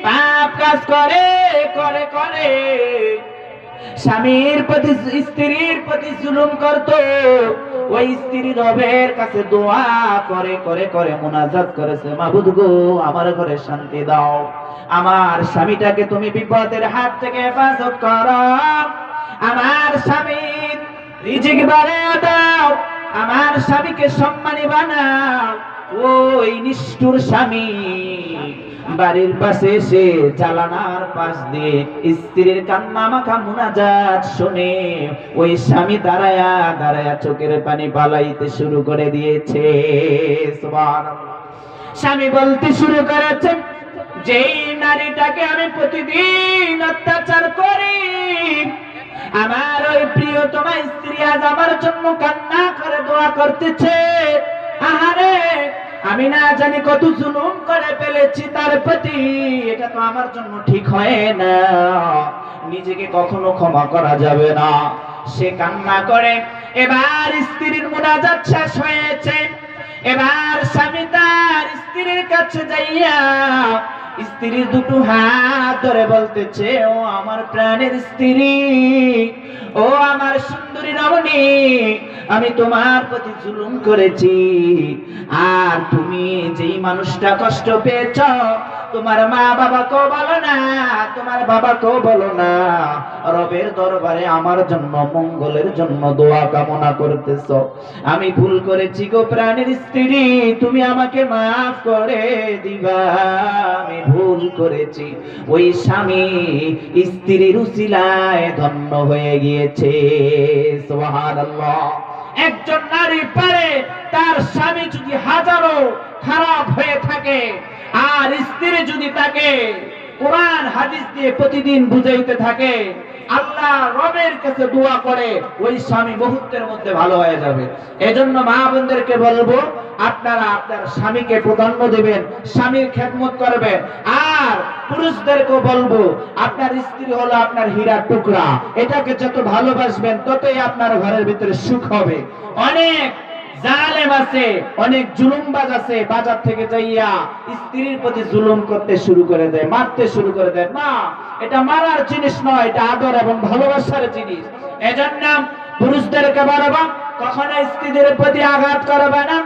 পাপ কাজ করে করে করে স্বামীর প্রতি স্ত্রীর প্রতি জুলুম করত, ওই স্ত্রী রবের কাছে দোয়া করে করে করে মুনাজাত করেছে, মাবুদ গো আমার ঘরে শান্তি দাও, আমার স্বামীটাকে তুমি বিপদের হাত থেকে হেফাজত করো, আমার স্বামীর রিজিক বাড়ায় দাও, আমার স্বামীকে সম্মানী বানাও। ওই নিষ্ঠুর স্বামী বাড়ির পাশে এসে জানালার পাশ দিয়ে স্ত্রীর কান্না মাখা মুনাজাত শুনে ওই স্বামী দাঁড়ায়া দাঁড়ায়া চোখের পানি পালাইতে শুরু করে দিয়েছে। সুবহানাল্লাহ। স্বামী বলতে শুরু করেছে, যেই নারীটাকে আমি প্রতিদিন অত্যাচার করি, আমার ওই প্রিয়তমা স্ত্রী আজ আমার জন্য কান্না করে দোয়া করতেছে। আহারে, আমি না জানি কত জুলুম করে ফেলেছি তার প্রতি, এটা তো আমার জন্য ঠিক হয় না, নিজেকে কখনো ক্ষমা করা যাবে না। সে কান্না করে। এবার স্ত্রীর মুনাজাত শেষ হয়েছে, এবার স্বামী তার স্ত্রীর কাছে যাইয়া স্ত্রীর দুটো হাত ধরে বলতেছে, ও আমার প্রাণের স্ত্রী, ও আমার সুন্দরী রমণী, আমি তোমার প্রতি জুলুম করেছি, আর তুমি যেই মানুষটা কষ্ট পেয়েছ তোমার মা বাবাকেও বলো না, তোমার বাবাকেও বলো না, রবের দরবারে আমার জন্য মঙ্গলের জন্য দোয়া কামনা করতেছ। আমি ভুল করেছি গো প্রাণের স্ত্রী, তুমি আমাকে মাফ করে দিবা, আমি ভুল করেছি। ওই স্বামী স্ত্রীর উসিলায় ধন্য হয়ে গিয়েছে। সুবহানাল্লাহ। একজন নারী পারে তার স্বামী যদি হাজারো খারাপ হয়ে থাকে, আর স্ত্রী যদি তাকে কোরআন হাদিস দিয়ে প্রতিদিন বুঝাইতে থাকে, আল্লাহ রবের কাছে দোয়া করে, ওই স্বামী মুহূর্তের মধ্যে ভালো হয়ে যাবে। এজন্য মা বোনদেরকে বলবো, আপনারা আপনার স্বামীকে প্রাধান্য দিবেন, স্বামীর খেদমত করবেন। আর পুরুষদেরকে বলবো, আপনার স্ত্রী হলো আপনার হীরার টুকরা, এটাকে যত ভালোবাসবেন ততই আপনার ঘরের ভিতরে সুখ হবে। অনেক জালেম আছে, অনেক জুলুমবাজ আছে, বাজার থেকে যাইয়া স্ত্রীর প্রতি জুলুম করতে শুরু করে দেয়, মারতে শুরু করে দেয়। না, এটা মারার জিনিস নয়, এটা আদর এবং ভালোবাসার জিনিস। এজন্য পুরুষদেরকে বলবো, কখনো স্ত্রীদের প্রতি আঘাত করবে না।